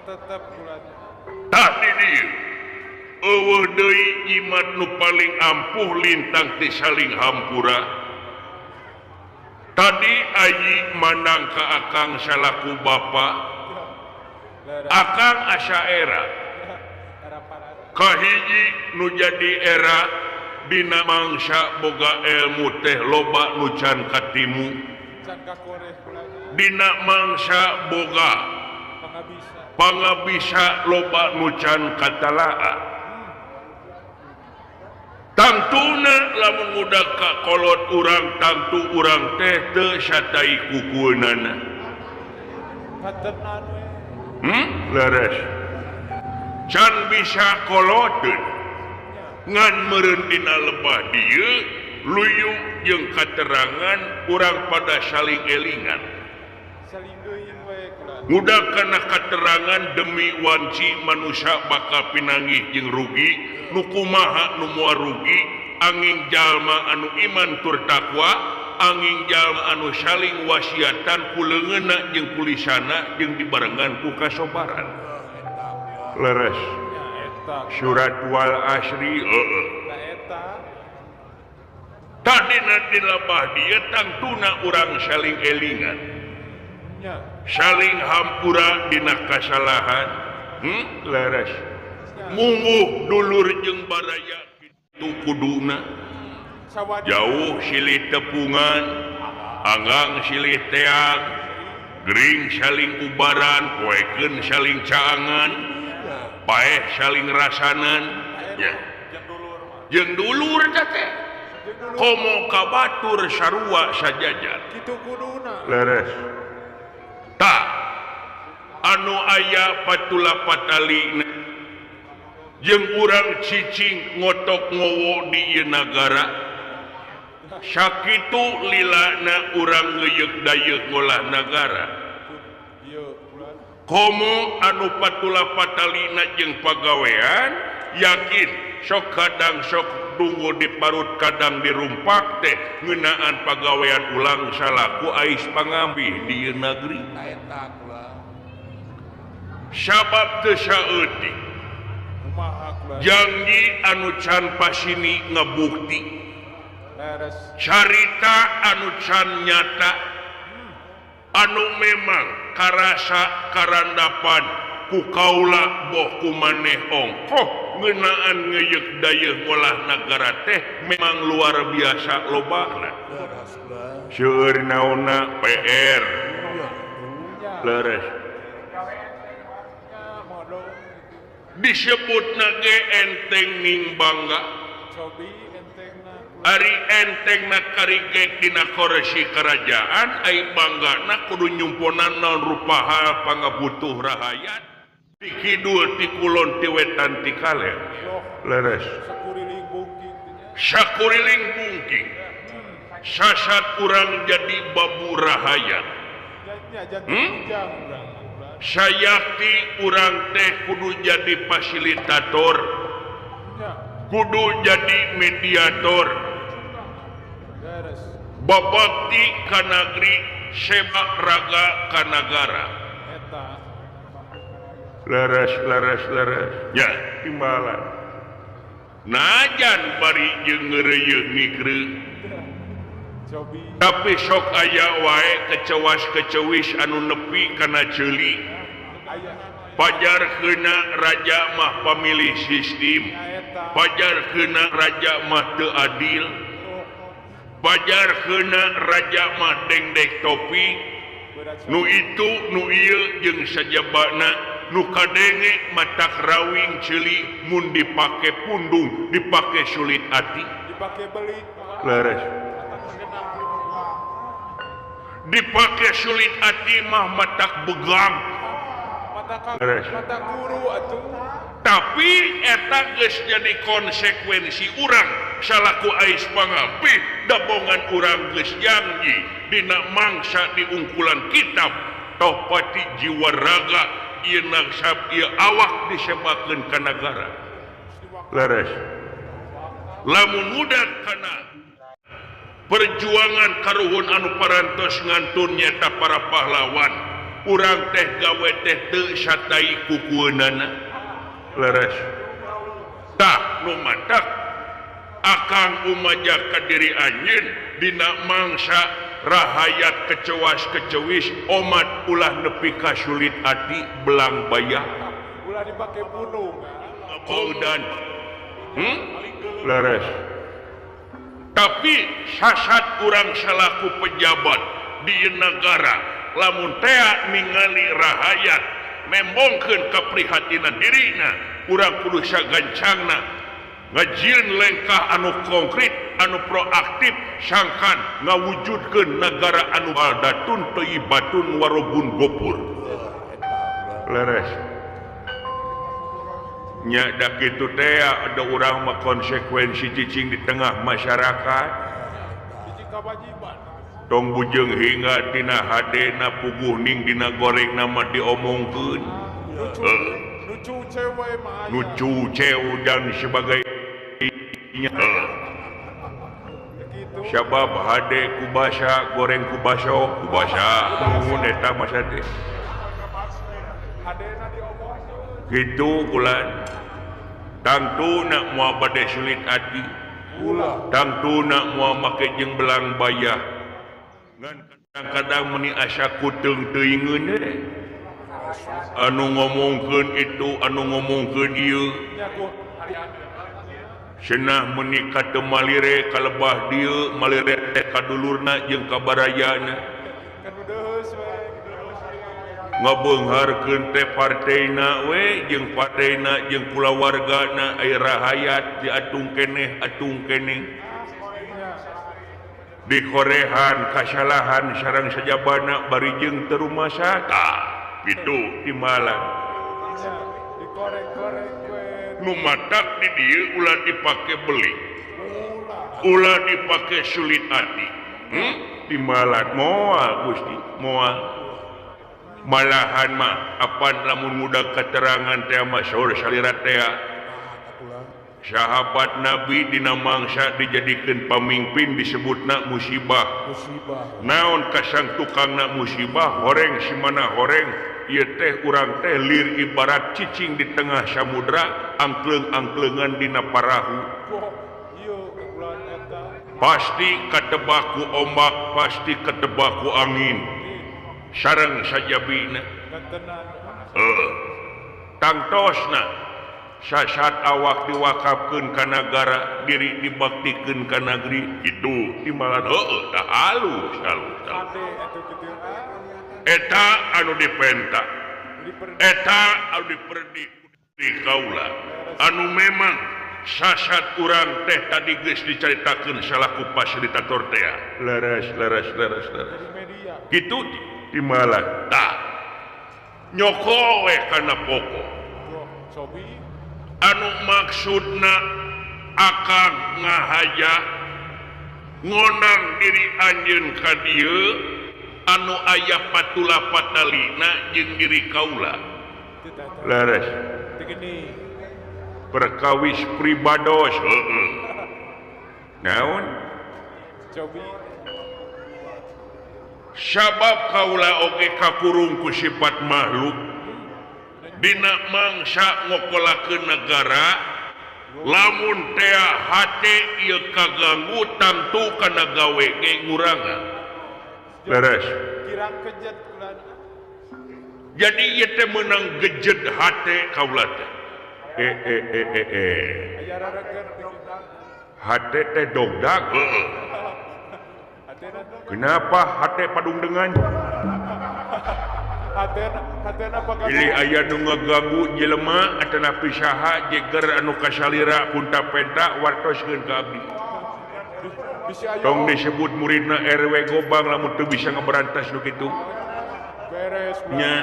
tetap bulan tadi dia eueuh deui jimat nu paling ampuh lintang ti saling hampura tadi ayi mandang ka akang salaku bapa akang asyaera kahiji nu jadi era dina mangsa boga ilmu teh loba nu can katimu can kakoreh bulan dina mangsa boga pangabisa loba nu can katalaa tangtuna lamun mudah ka kolot urang tangtu urang teh teu satai kukueunana paternan leres can bisa koloteun ngan meureun dina lebah dieu luyu jeung katerangan urang pada saling elingan saling deuing we kulan mudah kana katerangan demi wanci manusia bakal pinanggih jeung rugi nu kumaha nu moal rugi angin jalma anu iman tur takwa angin jalma anu saling wasiatan ku leungeunna jeung ku lisanna jeung dibarengan ku kasobaran leres surat wal asri eta tadi nanti labah dia tangtuna urang saling elingan nya saling hampura dina kasalahan leres mungguh dulur jeung baraya kitu kuduna sawadi jauh silih tepungan anggang silih teang gering saling ubaran poekeun saling caangan paeh saling rasanan ya jeung dulur teh komo kabatur sarua sajajar kitu kuduna leres tak anu aya patula patali jeung urang cicing ngotok ngowo di ieu nagara sakitu lilana urang ngeuyeuk-dayeuk ngolah nagara ieu bulan komo anu patula patalina jeung pagawean yakin sok kadang sok tunggu di parut kadang dirumpak teh ngeunaan pagawean ulang salaku ais pangambih di ieu negeri eta kulan sabab teu saeutik kumaha kulan janji anu can pasini ngabukti leres carita anu can nyata anu memang karasa karandapan ku kaula boh ku maneh ongkoh ngeunaan ngeuyeuk-dayeuk ngolah nagara teh memang luar biasa lobana seueur naonna PR leres modal disebutna ge enteng ning bangga cobi entengna ari entengna karigek dina kursi kerajaan ai banggana kudu nyumponan naon rupaha pangabutuh rahayat di kidul ti kulon ti wetan ti kaler leres sakuriling bungking sakuriling bungking sasat urang jadi babu rahayat nya jangan ujang urang sayakti urang teh kudu jadi fasilitator nya kudu jadi mediator leres babakti ka negeri sepak raga ka negara eta leres ya timbalan najan bari jeung ngeureuyeuh migreu cobi tapi sok aya wae kecewas-kecewis anu nepi kana ceuli aya pajarkeuna raja mah pamilih sistem eta pajarkeuna raja mah teu adil pajarkeuna raja mah dengdek topi nu itu nu ieu jeung sajabana nu kadenge matak rawing ceuli mun dipake pundung dipake sulit ati dipake beli leres dipake sulit ati mah matak begang Leres. mata guru atuh tapi eta geus jadi konsekuensi urang salaku ais pangampi dabongan urang geus janji dina mangsa diungkulan kitab toh pati jiwa raga ieu nagsab ieu awak disebakeun ka nagara leres lamun mudah kana perjuangan karuhun anu parantos ngantun nyata para pahlawan urang teh gawe teh teu satai kukueunana leres tah nu matak akang umaja ka diri anjeun dina mangsa rahayat kecewas-kecewis omat ulah nepi ka sulit ati belang bayah ulah dipake bunuh dan leres tapi sasat urang salaku pejabat di negara lamun tea ningali rahayat nembongkeun kaprihatinan dirina urang kudu sagancangna ngajieun lengkah anu konkret anu proaktif sangkan ngawujudkeun negara anu baldatun thayyibatun warobun gopur leres nya da kitu teh ada urang mah konsekuensi cicing di tengah masyarakat hiji kewajiban tong bujeng hingga tina hadena puguh ning dina goreng nama diomongkeun lucu cewek mah aya lucu ceu dan sebagainya begitu sabab hade kubasa goreng kubasa nuhun eta masa teh hadena diomong gitu ulan tangtu nak moal bade sulit hati ulah tangtu nak moal make jeung belang bayah ngan kadang-kadang meni asa kuteung teuingeun teh anu ngomongkeun itu anu ngomongkeun ieu nyaku cenah meni ka teu malire kalebah dieu malire teh ka dulurna jeung ka barayana kan deus we ngabeungharkeun teh parteina we jeung parteina jeung kulawargana aya rahayat diatung keneh atung keneh dikorehan kasalahan sareng sajabana bari jeung teu rumasa tah kitu di Malang dikorek-korek we nu matak di dieu ulah dipake beli ulah dipake sulit hati di Malang moal Gusti moal malahan mah apan lamun mudah keterangan teh masyhur salira teh sahabat Nabi dina mangsa dijadikeun pamimpin disebutna musibah naon kasang tukangna musibah horeng si mana horeng ieu teh urang teh lir ibarat cicing di tengah samudra angkleung-angkleungan dina parahu ieu bulan eta pasti katebak ku ombak pasti katebak ku angin sareng sajabina gantenan tangtosna sasat awak diwakafkeun ka nagara diri dibaktikeun ka negeri itu timbalan tah halus ade eta kitu eta anu dipenta eta anu diperdi di kaula anu memang sasat urang teh tadi geus dicaritakeun salaku fasilitator teh leres media kitu timbalan tah nyoko we kana pokok sobi anu maksudna akang ngahaja ngonang diri anjeun ka dieu anu aya patula patalina jeung diri kaula leres begini perkawis pribados naon sobi sabab kaula oge kakurung ku sifat makhluk dina mangsa ngokolakeun negara lamun teh hate ieu kaganggu tangtu kana gawe ge ngurangan leres kirang kejet bulan jadi ieu teh meunang gejet hate kaula teh aya rarageun hate teh dogdag hatena kenapa hate padung dengan hatena pakai pilih aya nu ngaganggu jelema atana pisaha jeger anu kasalira punta penta wartoskeun ka abdi bisa aya tong disebut muridna RW Gobang lamun teu bisa ngaberantas nu kitu beres nya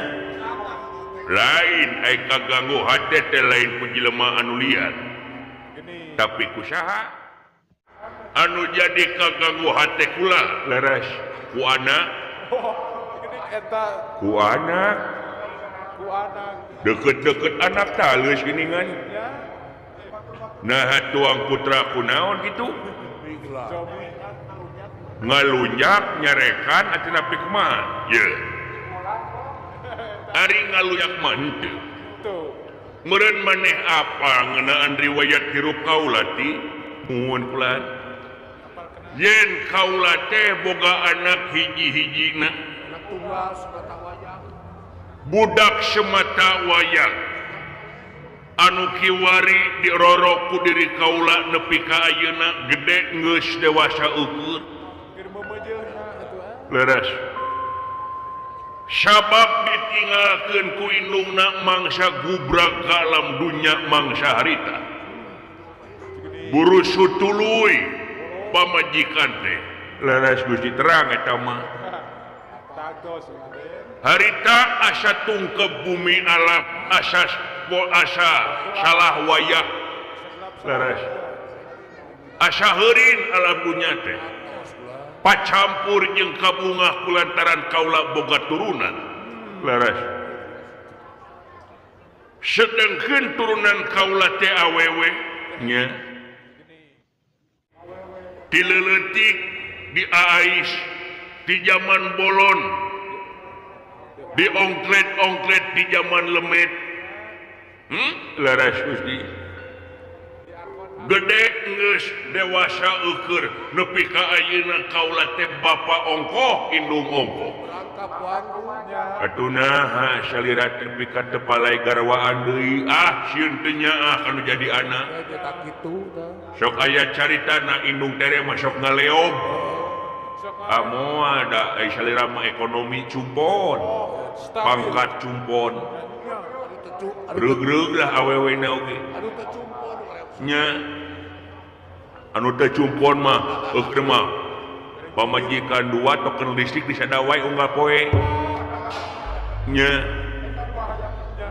lain ai kaganggu hate teh lain ku jelema anu liar gini tapi kusaha anu jadi kaganggu hate kula leres ku anak gini eta ku anak ku anak deket-deket anak talus geningan ya nah tuang putra kunaon gitu sobi ngalunjak nyarekan ati napi kumaha ye Ari ngaluyak manteu. Tuh. Meureun maneh apa ngeunaan riwayat hirup kaula ti? Muhun kulan. Yen kaula teh boga anak hiji-hijina. Anak tunggal semata wayang. Budak semata wayang. Anu kiwari diroro ku diri kaula nepi ka ayeuna gede geus dewasa ukur. Keur memejeuna atuh. Leres. Sabab ditinggalkeun ku indungna mangsa gubrak ka alam dunya mangsa harita. Buru sutuluy pamajikan teh. Leres Gusti terang eta mah. Tagos Raden. Harita asa tungkep bumi alam asa salah wayak. Leres. Asa heurin alam dunya teh. Pacampur jeung kabungah kulantaran kaula boga turunan. Leres. Sedengkeun turunan kaula teh awewe nya. Di leuletik, di ais, di zaman bolon, di ongklet-ongklet di zaman lemet. Leres Gusti. Gede geus dewasa eukeur nepi ka ayeuna kaula teh bapa ongkoh indung ongkoh. Rangkap wangunya. Atunaha salira nepi ka teu palai garwaan deui sieun teu nyaah kanu jadi anak. Eta kitu tah. Sok aya caritana indung tere mah sok ngaleog. Amoa da salira mah ekonomi cumpon. Pangkat cumpon. Reug-reug lah awewe na oge. Anu teu cumpon. Nya anu teh cumpon mah eukeun mah pamajikan 2 token listrik di sadawai unggal poe nya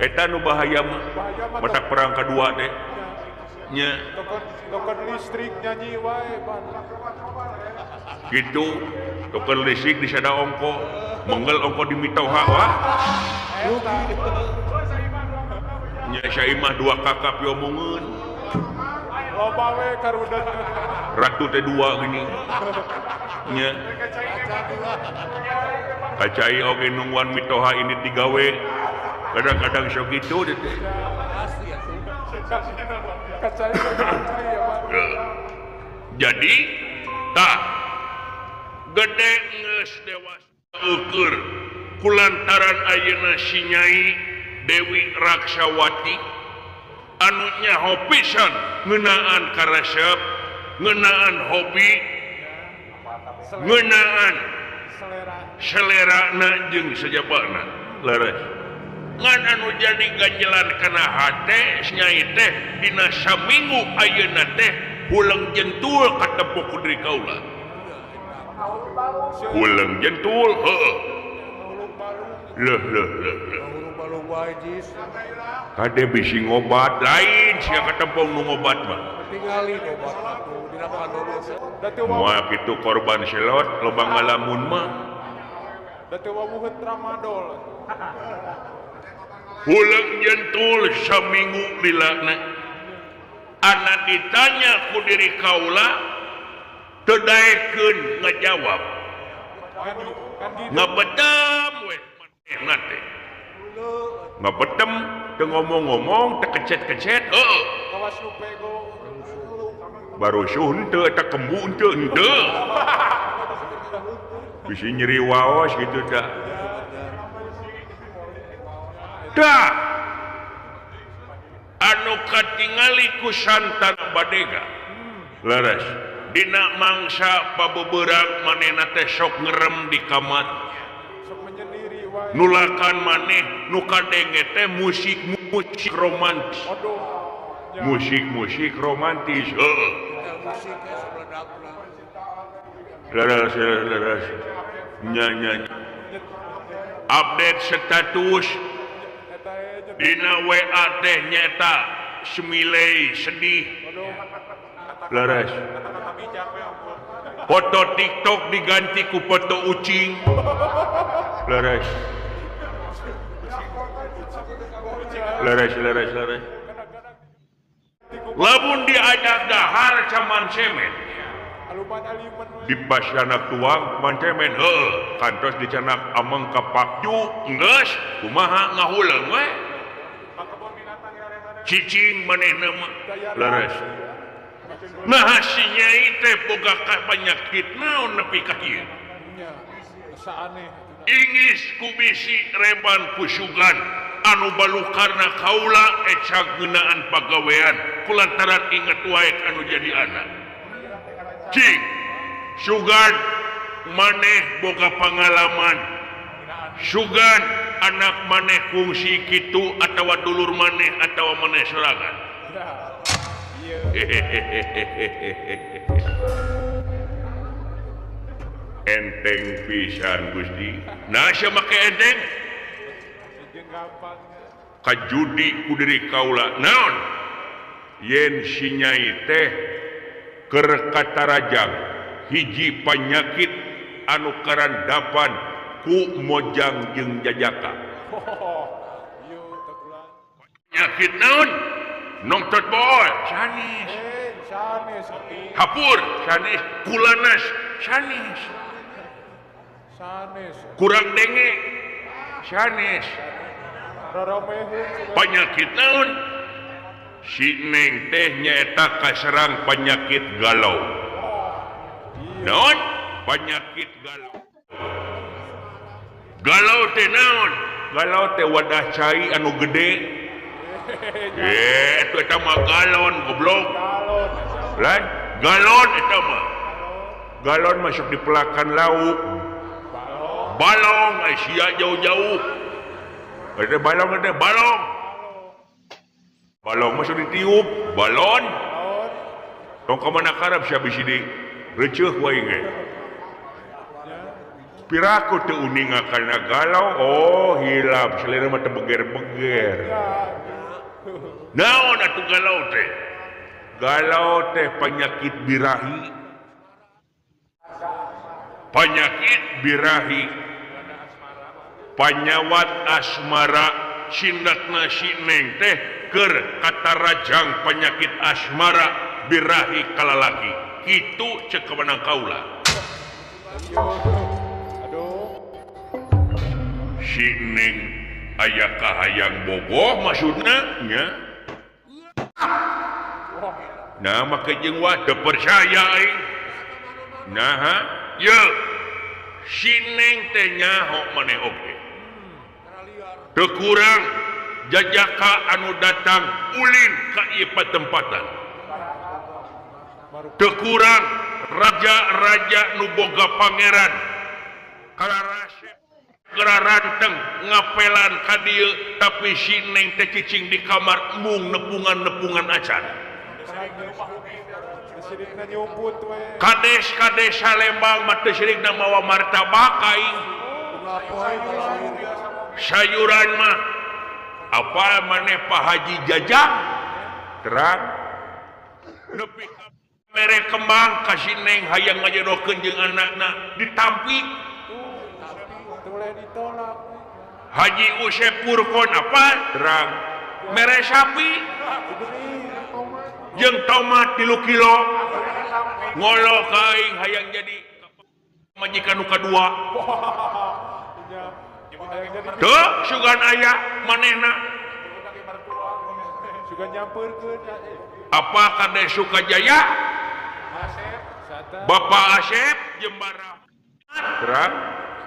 eta nu bahaya mah matak perang kadua teh nya Token listrik nyanyi wae ban. gitu token listrik di sada ongko menggel ongko di mitoha wah nya saimah 2 kakap yo mungeun Loba we karudet. ratu teh 2 gini nya kacai oge nungguan mitoha ini digawe kadang-kadang sok gitu teh Kacai antri ya Pak. jadi tah gede geus dewasa eukeur kulantaran ayeuna si Nyai Dewi Raksawati anu nyaho pisan ngeunaan karesep ngeunaan hobi ngeunaan selerana jeung sajabana leres ngan anu jadi ganjelan kana hate Nyai teh dina saminggu ayeuna teh ulang jentul katepuk ku diri kaula ulang jentul heueuh leuh Balung wae jis. kade bisi ngobat lain sia katempong nu ngobat mah Tingali obat atuh dina makan Da teu moal kitu korban selot loba ngalamun mah wawuheun tramadol. ulang jentul saminggu lilana anak ditanya ku diri kaula teu daekeun ngajawab Kan gitu. ngabetem we manehna teh ngabetem teu ngomong-ngomong teu kecet-kecet heueuh Kawas nu pego. baru suh henteu eta kembu henteu henteu bisi nyeri waos gitu dah anu katingali ku santana badega leres dina mangsa pabeberang manehna teh sok ngerem di kamar Sok menyendiri wae. nulakan maneh nu kadenge teh musik romantis Waduh. musik romantis Musik ya sebledakna. leres nya update status Eta aja. dina WA teh nyeta semilei sedih leres foto TikTok diganti ku foto ucing leres lamun diajak dahar caman semen Aluman aliman we. di pasyanak tuang mancemen kantos dicanak ameng kapakju geus kumaha ngahuleung we Kebun binatang ya rek. cicing manehna mah leres. Nah si nyai teh boga penyakit naon nepi ka ieu Nya, asa aneh. ingis ku bisi reban kusugan anu balukarna kaula ecag ngeunaan pagawean kulantaran inget wae anu jadi anak cing sugan maneh boga pengalaman sugan anak maneh kungsi kitu atawa dulur maneh atawa maneh sorangan enteng pisan Gusti nah sia make enteng Jeung gampang. kajudi ku diri kaula naon yen si nyai teh keur katarajang hiji panyakit anu karandapan ku mojang jeung jajaka Ieu tegulang. penyakit naon nongtot bool sanis Sanes atuh. hapur sanis kulanas sanis Sanes. kurang denge sanis Rarameheun. penyakit naon si neng teh nyaeta kaserang penyakit galau naon penyakit galau teh naon galau teh wadah cai anu gede itu eta mah galon goblok Galon. lain galon eta mah galon masuk di pelakan lauk balong sia jauh-jauh ada balong balong masuk ditiup balon tong ka mana karab sia bisi di reuceuh wae ge piraku teu uning kana galau oh hilap selera mah teu beger-beger naon atuh galau teh penyakit birahi panyawat asmara sindatna si neng teh keur katarajang penyakit asmara birahi kalalaki kitu ceuk kemenang kaula Aduh. si neng aya kahayang bogoh maksudna nya nah make jeung wah teu percaya aing nah ye si neng teh nyaho maneh oge teu kurang jajaka anu datang ulin ka ieu patempatan teu kurang raja-raja nu boga pangeran kalarasep geraranteng ngapelan ka dieu tapi si neng teh cicing di kamar mung nepungan acan Sirikna nyumput we. kades Salembang mah teu sirikna mawa martabak aing Ngapoe ngalahin. sayuran mah apa maneh Pak Haji Jajak terang nepi ka mere kembang ka si neng hayang ngajodohkeun jeung anakna ditampi Teu boleh ditolak. Haji Usep Purkon apa terang mere sapi jeung tomat 3 kilo ngolo ka aing hayang jadi majikan nu kadua teu sugan aya manehna Suka nyampeurkeun. apa kades Sukajaya Asep. Sata. Bapak Asep Jembara terang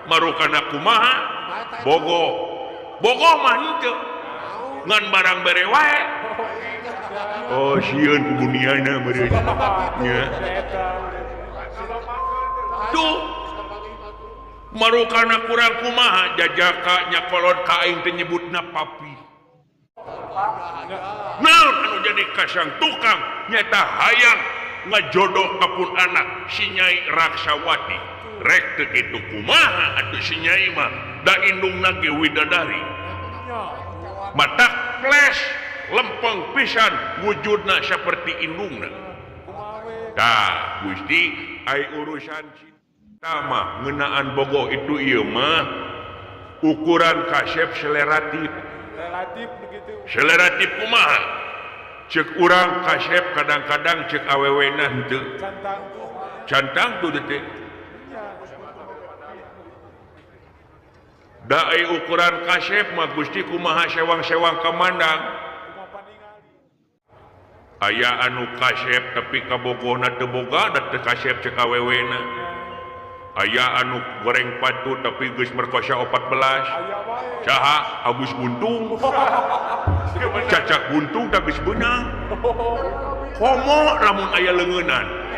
marukana kumaha bogo mah henteu ngan barang bere wae oh sieun ku buniana meureun nya tuh marukana kurang kumaha jajaka nyakolot ka aing teh nyebutna papi naon anu jadi kasang tukang nyata hayang ngajodoh kapun anak si Nyai Raksawati rek teu kitu kumaha atuh si Nyai mah da indungna ge widadari matak ples lempeng pisan wujudna seperti indungna tah Gusti ai urusan cinta mah ngeunaan bogoh itu ieu mah ukuran kasep seleratif Relatif begitu. seleratif kumaha ceuk urang kasep kadang-kadang ceuk awewena henteu Cantang. cantang tuh detik da ukuran kasep mah Gusti kumaha sewang-sewang kamandang aya anu kasep tapi kabogohna teu boga da teu kasep cek awewena aya anu goreng patu tapi geus merkosa 14 caha Agus buntung cacak buntung tak geus beunang homo lamun aya leungeunnan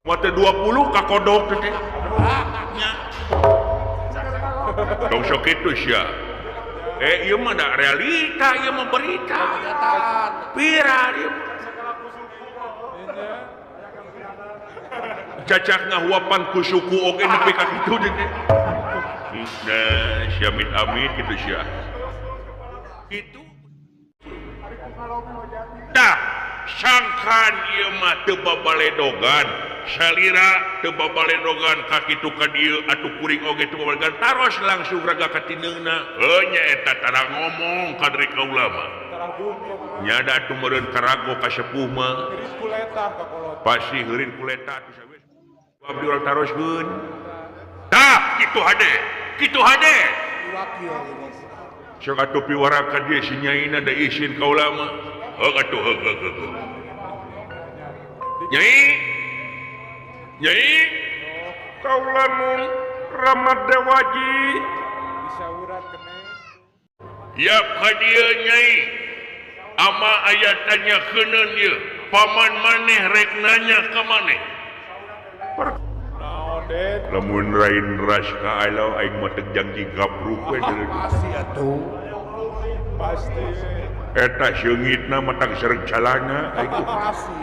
mate 20 ka kodok teh nya dong sok kitu sia ieu mah da realita ieu mah berita pira ieu cacak ngahuapan ku suku oge nepi ka kitu teh nah sia amit kitu sia itu tah sangkan ieu mah teu babaledogan salira teu babaledogan ka kitu ka dieu atuh kuring oge teu babaledogan taros langsung raga ka tindeungna nya eta tara ngomong ka dari kaula mah nya da atuh meureun karago ka sepuh mah pasti heureun kuleta atuh sawe abdi urang taroskeun tah kitu hade sok atuh piwara ka dieu si nyaina da izin kaula mah atuh Nyai kaula nun Ramad Dewaji disaurat keneh yap hadieu Nyai ama aya tanyakeun ieu paman maneh rek nanya ka maneh lamun rain ras ka alau aing mah teu janji gabruk we pasti atuh pasti eta seungitna matang sereg calana aing pasti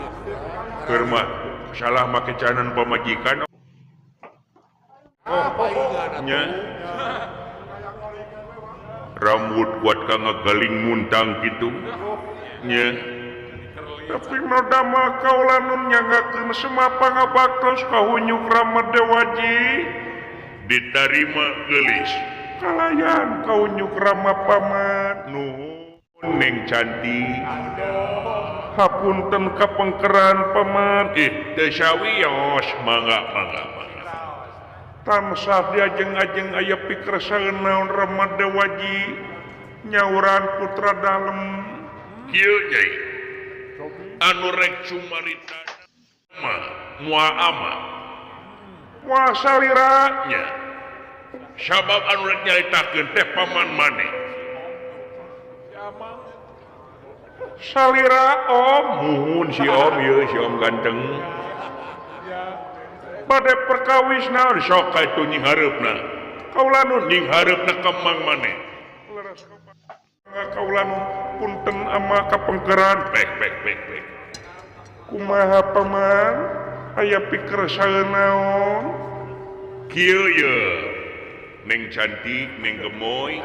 keur mah salah make canan pamajikan nya rambut kuat ka ngagaling muntang kitu nya tapi noda mah kaula nun nyanggakeun semapa ngabaktos ka hunyuk Ramad Dewaji ditarima geulis kalayan ka hunyuk Rama paman nuhun neng cantik hapunten kapengkeran paman teu sawios mangga tansah diajeng-ajeng aya pikersaan naon Ramad Dewaji nyauran putra dalem kieu Nyai anu rek cumarita moal salira nya sabab anu rek nyaritakeun teh paman maneh salira om muhun si om ieu si om ganteng pada perkawis naon sok ka itu nyinghareupna kaula nu nyinghareupna ka mang maneh kaula nu punten ama kapengkeran pek kumaha paman aya pikersaan naon kieu ye neng cantik neng gemoy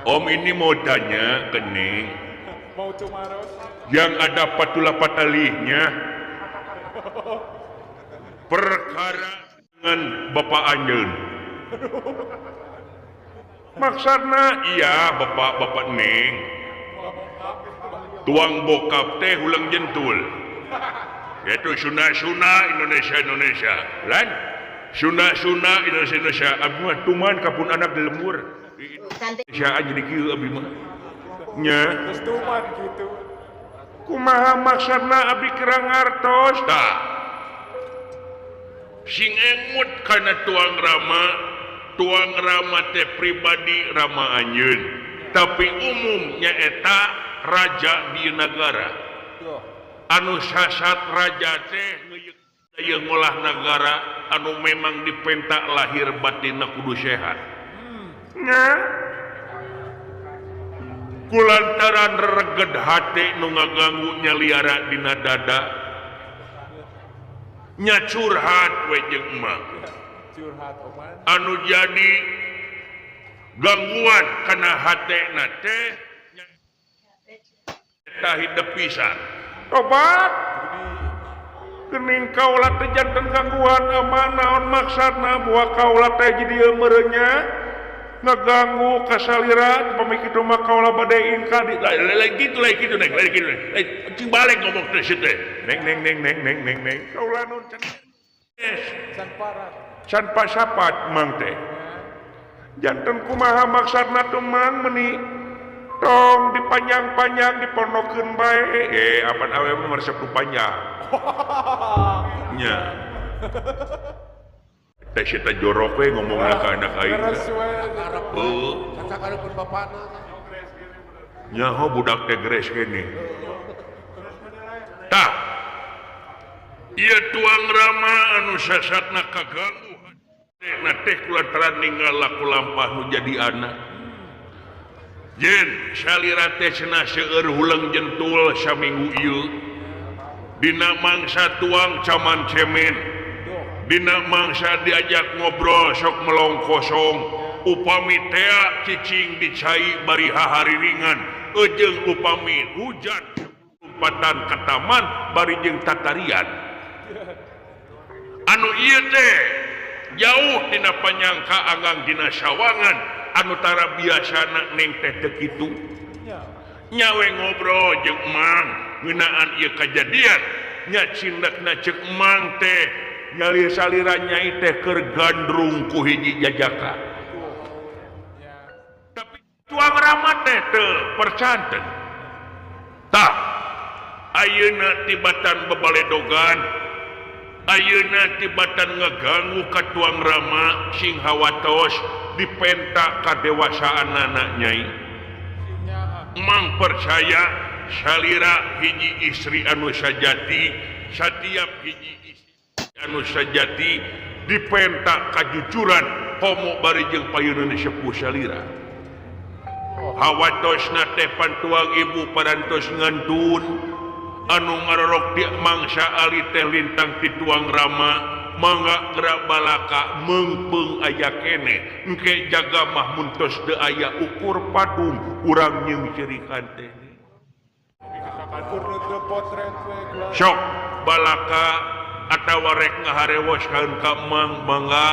om ini mau tanya ke neng mau cumaros yang ada patula patalihnya perkara dengan Bapak Anjeun maksudna iya bapak neng tuang bokap teh ulang jentul yaitu suna Indonesia lan suna Indonesia abdi mah tuman kapun anak di lembur Indonesia aja di kieu abdi mah nya geus tuman kitu kumaha maksudna abdi kira ngartos tah sing emut kana tuang Rama teh pribadi Rama Anjeun tapi umumnya eta raja di negara anu sasat raja teh ngeuyeung ngolah negara anu memang dipentak lahir batinna kudu sehat nya kulantaran reged hate nu ngaganggu nyaliara dina dada nya curhat we jeung emak anu jadi gangguan kana hatena teh eta hidup pisan tobat geuning kaula teh janten gangguan ama naon maksudna buah kaula teh jadi eumeurnya ngaganggu kasalira pami kitu mah kaula bade ingka di lain kitu neng lain kitu cing balik ngomong teh situ neng kaula nun can pasapat mang teh janten kumaha maksudna tuh mang meni tong dipanjang-panjang dipondokeun bae apan awe mah resep panjang nya teh sita jorok we ngomongna ka anak aing cacak hareupeun bapana nyaho budak teh geres kene tah ieu tuang rama anu sasatna kaganggu na teh kulantaran ninggal laku lampah nu jadi anak jen salira teh cenah seueur hulang jentul saminggu ieu dina mangsa tuang caman cemen dina mangsa diajak ngobrol sok melong kosong upami tea cicing dicai bari hahariringan jeung upami hujan umpatan kataman bari jeung tatarian anu ieu teh jauh dina panyangka anggang dina sawangan anu tara biasana neng teh teu kitu nyawe ngobrol jeung mang ngeunaan ieu kajadian nya cindakna ceuk mang teh nyali salira nyai teh keur gandrung ku hiji jajaka tapi tuang rama teh teu percanten tah ayeuna tibatan bebaledogan ayeuna tibatan ngaganggu ka tuang rama sing hawatos dipenta kadewasaanana nyai mang percaya salira hiji istri anu sajati setiap hiji istri anu sajati dipenta kajujuran komo bari jeung payeuneun sepuh salira hawatosna teh pantuang ibu parantos ngantun anu ngarorok di mangsa ali teh lintang ti tuang rama mangga gerak balaka meungpeung aya kene engke jaga mah muntos teu aya ukur padung urang nyeucirikan teh sok balaka atawa rek ngaharewoskeun ka mang mangga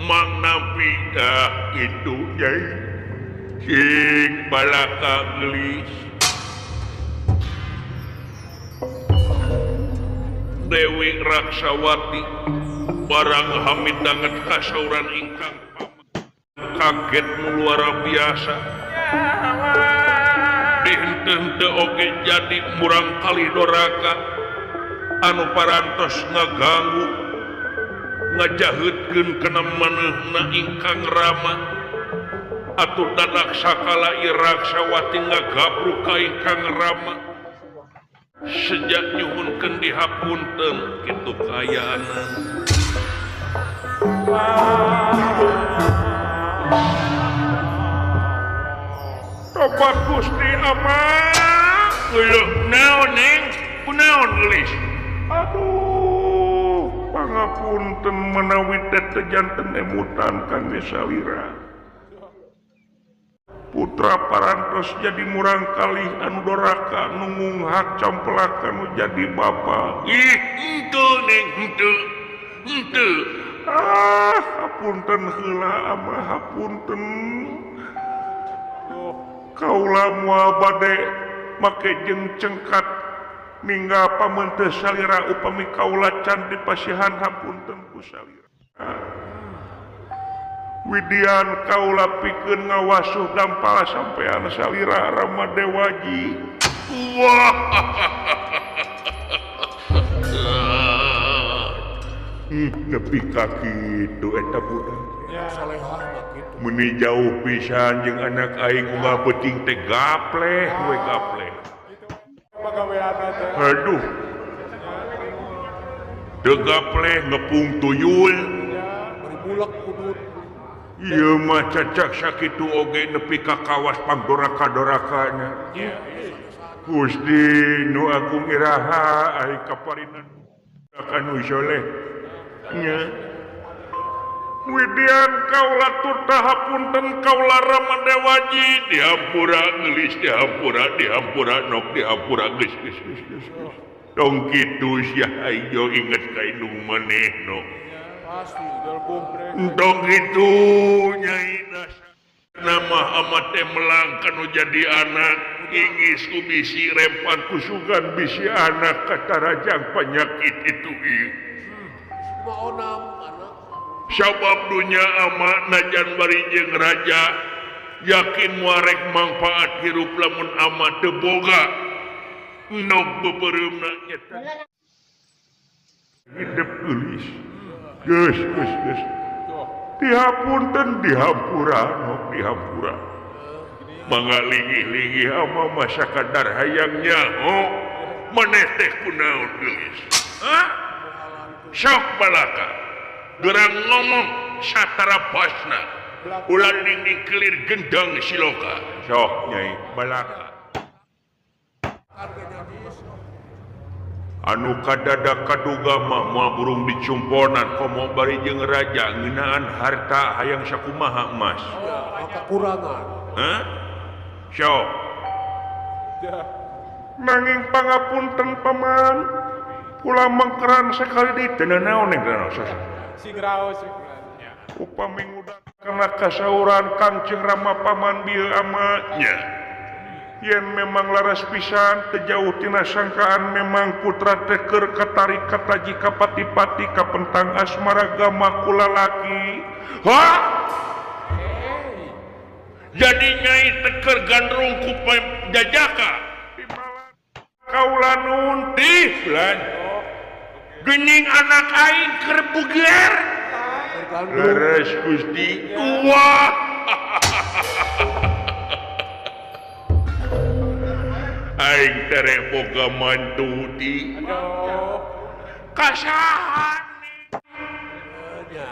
mang nampi itu nyai sing balaka gelis Dewi Raksawati barang hamidanget kasauran ingkang kaget luar biasa dihenteu oge jadi murang kali doraka anu parantos ngaganggu ngajaheutkeun kana manehna ingkang rama atuh dadak sakala Raksawati ngagabruk ka ingkang rama sejak nyuhunkeun dihapunten kitu kaayana tobat Gusti Amang geuleuh naon neng kunaon geulis aduh pangapunten menawi teh janten emutan kangge salira putra parantos jadi murang kalih anu doraka nungung hak camplak anu jadi bapa ih henteu neng henteu hapunten heula amah hapunten kaula moal bade make jeung cengkat ninggal pamen teu salira upami kaula can dipasihan hapunten ku salira widian kaula pikeun ngawasuh dampal sampean salira Rama Dewaji wah nepi ka kitu eta budak salehah mah kitu meni jauh pisan jeung anak aing unggal peuting teh gapleh we gapleh pagaweana teh aduh teu gapleh ngepung tuyul bari bulek kudut ieu mah cacak sakitu oge nepi ka kawas pangdoraka-dorakana Gusti nu agung iraha ai kaparinan anu soleh nya widian kaula tur hapunten kaula Rama Dewaji dihampura gelis dihampura nok dihampura geus tong kitu sia ayo inget ka indung manehno Pasti, udah kompres. Dong itu Nyai nama amat melangkan jadi anak ingis ku bisi rempan kusugan bisi anak kata rajang penyakit itu Mau nam anak. sabab dunya amat najan bari jeung raja yakin muarek manfaat hirup lamun amat teu boga endog bebereumna nyata hidup geulis geus dihapunten dihampura nok dihampura mangga linggih-linggih ama masa kadar hayangnya maneh teh kunaon geulis sok balaka gerang ngomong satara pasna ulah dinding kelir gendang siloka sok Nyai balaka anu kadada kaduga mah moal burung dicumponan komo bari jeung raja ngeunaan harta hayang sakumaha emas Kekurangan. sok nanging pangapunten paman kula mangkeran sekali di teu naon neng Sigraos. upami ngudang kana kasauran Kangjeng Rama paman bieu amatnya yen memang laras pisan tejauh tina sangkaan memang putra teh keur katarik kataji ka pati-pati ka pentang asmara gama ku lalaki jadi Nyai teh keur gandrung ku jajaka kaula nuhun tih lan geuning anak aing keur buger leres Gusti wah aing tere boga mantu di kasahan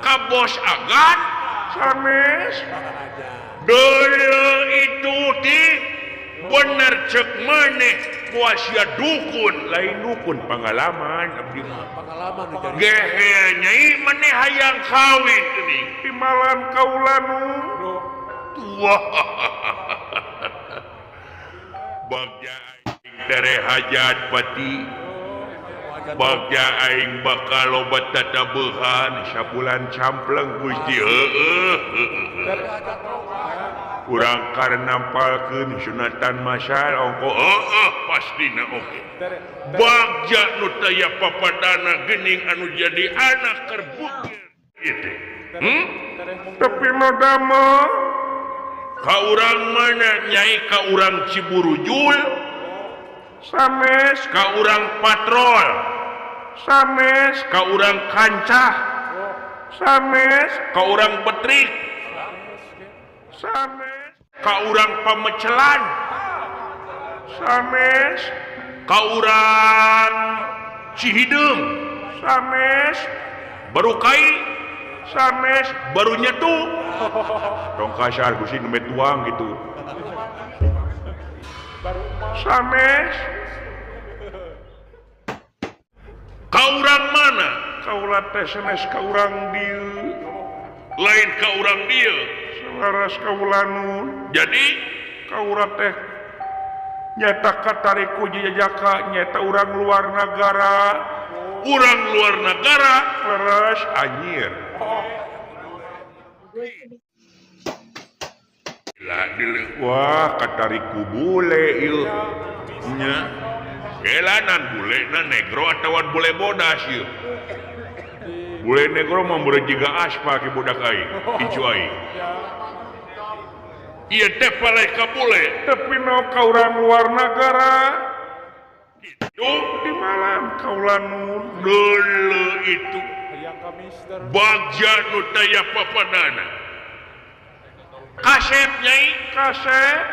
ka bos agan sanes dulu itu di bener cek maneh kuasia dukun lain dukun pengalaman abdi Pengalaman jadi. gehe Nyai maneh hayang kawin geuning pimalan kaula nu tua bagja aing dari hajat pati bagja aing bakal lobat tatabehan sabulan campleng Gusti kurang karena nampalkeun sunatan masal ongko pastina oge bagja nu taya papadana geuning anu jadi anak keur bukir ieu tapi modama ka urang mana Nyai ka urang Ciburujul sanes ka urang Patrol sanes ka urang Kancah sanes ka urang Betrik sanes ka urang Pamecelan sanes ka urang Cihideung sanes baru kai sanes baru nyetu dong kasar Gusti nu tuang gitu sanes ka urang mana kaula teh sanes ka urang dieu lain ka urang dieu selaras kaula nun jadi kaula teh nyata katariku jajaka nyata urang luar negara leres anyir wah katariku bule ieu nya elanan bule na negro atawa bule bodas ieu bule negro mah beureum jiga aspa ke budak aing icu aing ieu teh paleh ka bule tapi no ka urang luar negara gitu di malam kaula nu deuleu itu bagja nu taya papadana kasep Nyai kasep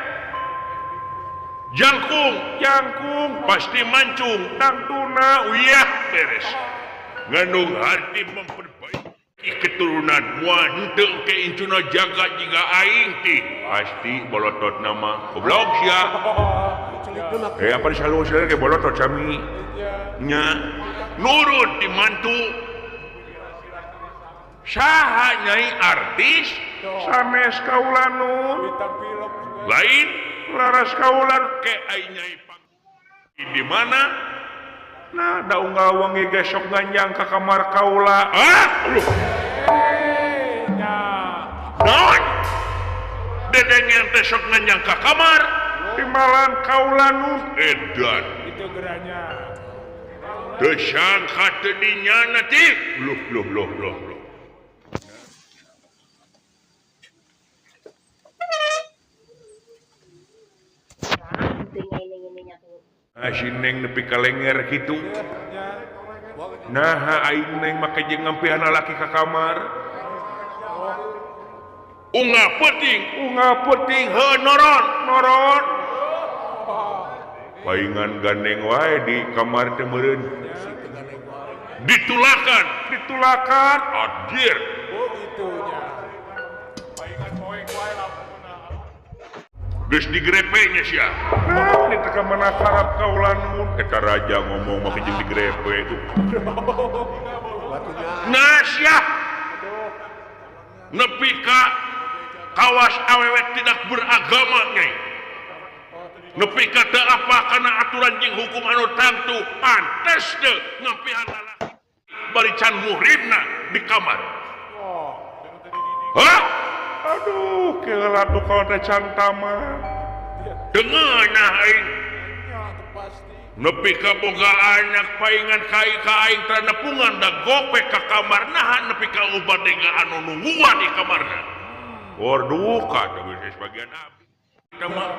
jangkung pasti mancung tangtuna uyah beres ngandung arti memperbaiki keturunan moal henteu ke incuna jaga jiga aing ti pasti bolotot nama goblok sia apa disalu ke bolotot sami nya nurut di mantu saha Nyai artis sanes kaula nun lain laras kaula ke ai Nyai di mana nah daung gawang ge gesok ganjang ka kamar kaula nya non dedeng yang teh sok nganyang ka kamar timalan kaula nun edan itu geranya teu sangka teu dinyana ti loh si Neng nepi ka lenger kitu. Nah, aing Neng make jeung ngampihan lalaki ka kamar. Unga peuting heuh noron. Paingan gandeng wae di kamar teh meureun. Ditulakan adir. oh itunya paingan poek wae lampuna Geus digrepe nya sia. nah ini teka mana karap kaula nun Eta raja ngomong make jeung digrepe itu. batunya Nah sia nepi ka kawas awewe tidak beragama nyai. Nepi ka teu apa kana aturan jeung hukum anu tangtu pantes teu ngampihan lalaki bari can muhrimna di kamar. Hah? aduh keula tuh kawan teh cantama Dengeunah aing nya teu pasti nepi ka boga anak paingan kai ka aing teh nepungan da gope ka kamar naha nepi ka ubadega anu nungguan di kamarna. Or duka teh geus sebagian abdi. Eta mah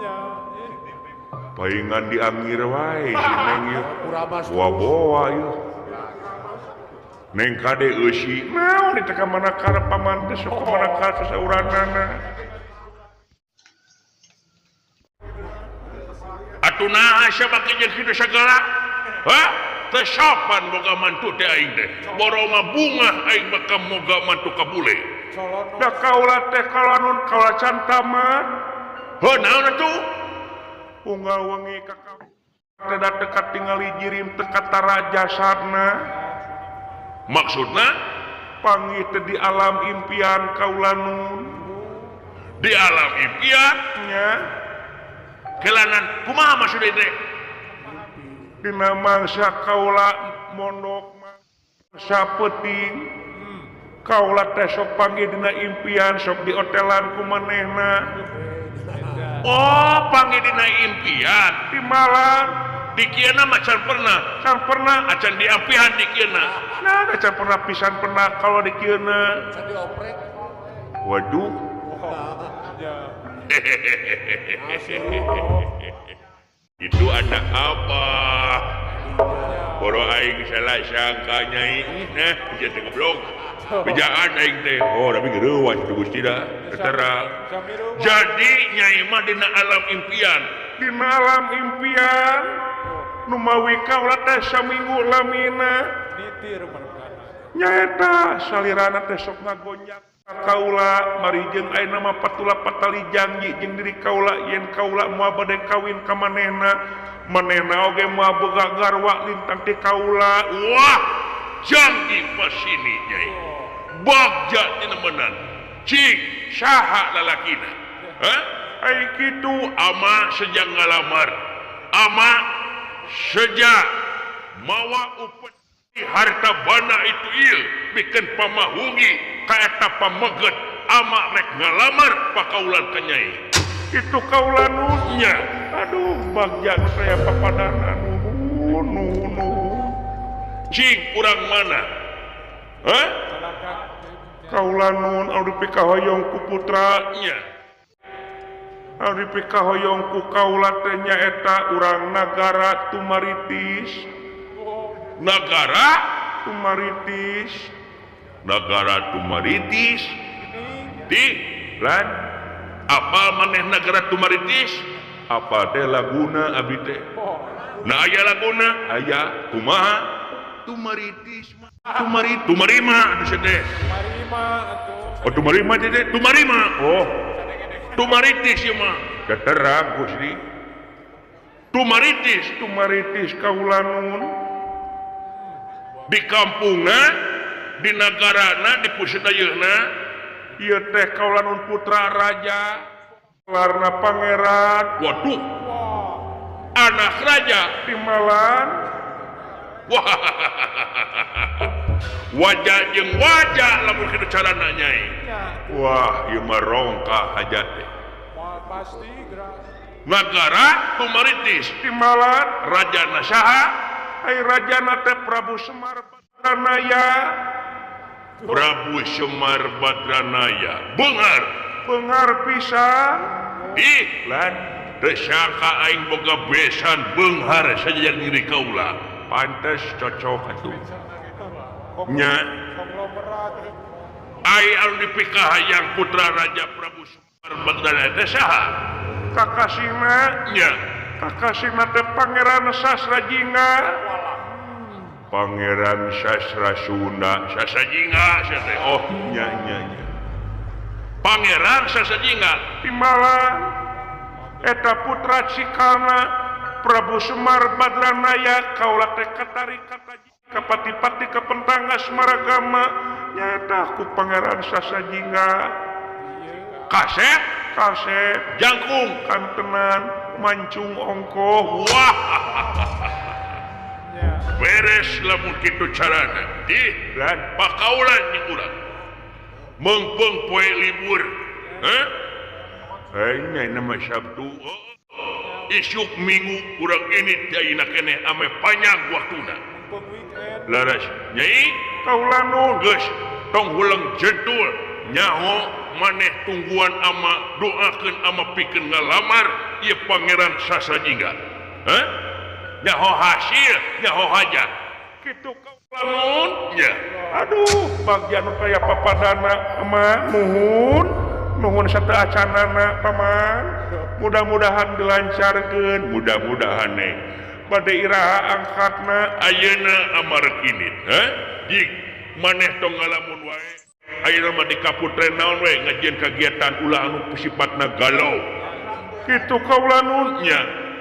nya paingan diangir wae si Neng ieu. kurama Wabowa ieu. Neng kade eusi. naon ini teka mana karap paman teh sok mana karap sasauranana Atuh naha sia make jeung kitu sagala? Hah? Teu sopan boga mantu teh aing teh. Boro mah bunga aing bakal moga mantu ka bule. colon da kaula teh kaula nun kaula cantaman Heuh naon atuh? unggal wengi ka kamar teh da dekat tingali jirim teu katara jasadna Maksudna panggih teh di alam impian kaula nun di alam impian nya kelanan kumaha maksudna teh? dina mangsa kaula mondok mangsa peuting kaula teh sok panggih dina impian sok di hotelan ku manehna Oh, panggil dina impian. di malam Di kieu mah can pernah. can pernah Acan di impian di kieu nah can pernah pisan pernah kalau di kieuna bisa dioprek Waduh. nya Itu ada apa? Boro aing salah sangka nyai. Nah, bisa teu goblok. Bejaan aing teh. Oh, tapi gereuan itu Gusti da. Terang. samiru Jadi nyai mah dina alam impian. di malam impian nu mawi kaula teh saminggu lamina nitir marukana nyaeta salirana teh sok ngagonjak kaula mari jeung ayeuna mah patula patali janji jeung diri kaula yen kaula moal bade kawin ka manehna oge moal boga garwa lintang ti kaula Wah, janji pasini nyai. Bagja tina menan. Cing saha lalakina. Hah? ai kitu Ama sejak ngalamar. Ama sejak mawa upeti harta bana itu ieu bikin pamahungi ka eta pameget ama rek ngalamar pakaulan ka nyai. itu kaula nu Nya, aduh bagja nu saya papadana nu cing urang mana? Hah? kaula nun audi pikahoyong ku putra Nya. audi pikahoyong ku kaula teh nyaeta urang nagara Tumaritis Negara Tumaritis di lan apa maneh negara Tumaritis? apa teh laguna abi teh Nah aya laguna, aya kumaha? Tumaritis mah. Tumarima atuh teh. marima atuh Oh tumarima teh, tumarima. Oh. Tumaritis ieu mah. keterang Gusti Tumaritis kaula nun Di kampungna, di nagarana, di pusat ayeuna, ieu teh kaula nun putra raja larna pangeran waduh. Anak raja. timalan Wah. wajah jeung wajah lamun kitu carana nyai nya wah ieu mah rongka hajat teh moal pasti gerak nagara tumaritis Timbalan rajana saha ai rajana teh Prabu Semar Badranaya Prabu Semar Badranaya beungar beungar pisan ih lan teu sangka aing boga besan beunghar saja diri kaula pantes cocok atuh nya konglomerat ai anu dipikah hayang putra Raja Prabu Semar Badranaya teh saha kakasina nya kakasina teh Pangeran Sasrajinga Pangeran Sasra Sunda Sasajinga sia teh oh nya Pangeran Sasajinga Timbalan eta putra cikana Prabu Semar Badranaya kaula teh katari kataji kapati-pati kapentangga Semaragama nyaeta ku Pangeran Sasajinga kasep kasep jangkung kantenan mancung ongkoh wah nya beres lamun kitu carana di lan pakaulan di urang mengpeung poe libur nyai nama Sabtu isuk minggu urang ini ayeuna keneh ame panjang waktuna peng weekend laras nyai kaula nu geus tong hulang jentul nyaho maneh tungguan ama doakeun ama pikeun ngalamar ieu Pangeran Sasajinga nyaho hasil nyaho hajat kitu kaula nun nya aduh bagian kaya papadana ama nuhun sata acanana paman mudah-mudahan dilancarkeun mudah-mudahan neng bade iraha angkatna ayeuna amarkinit jik maneh tong ngalamun wae ayeuna mah di kaputren naon we ngajieun kagiatan ulah anu sifatna galau kitu kaula nun nya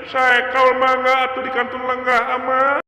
sae kaul mangga atuh di kantun lenggah ama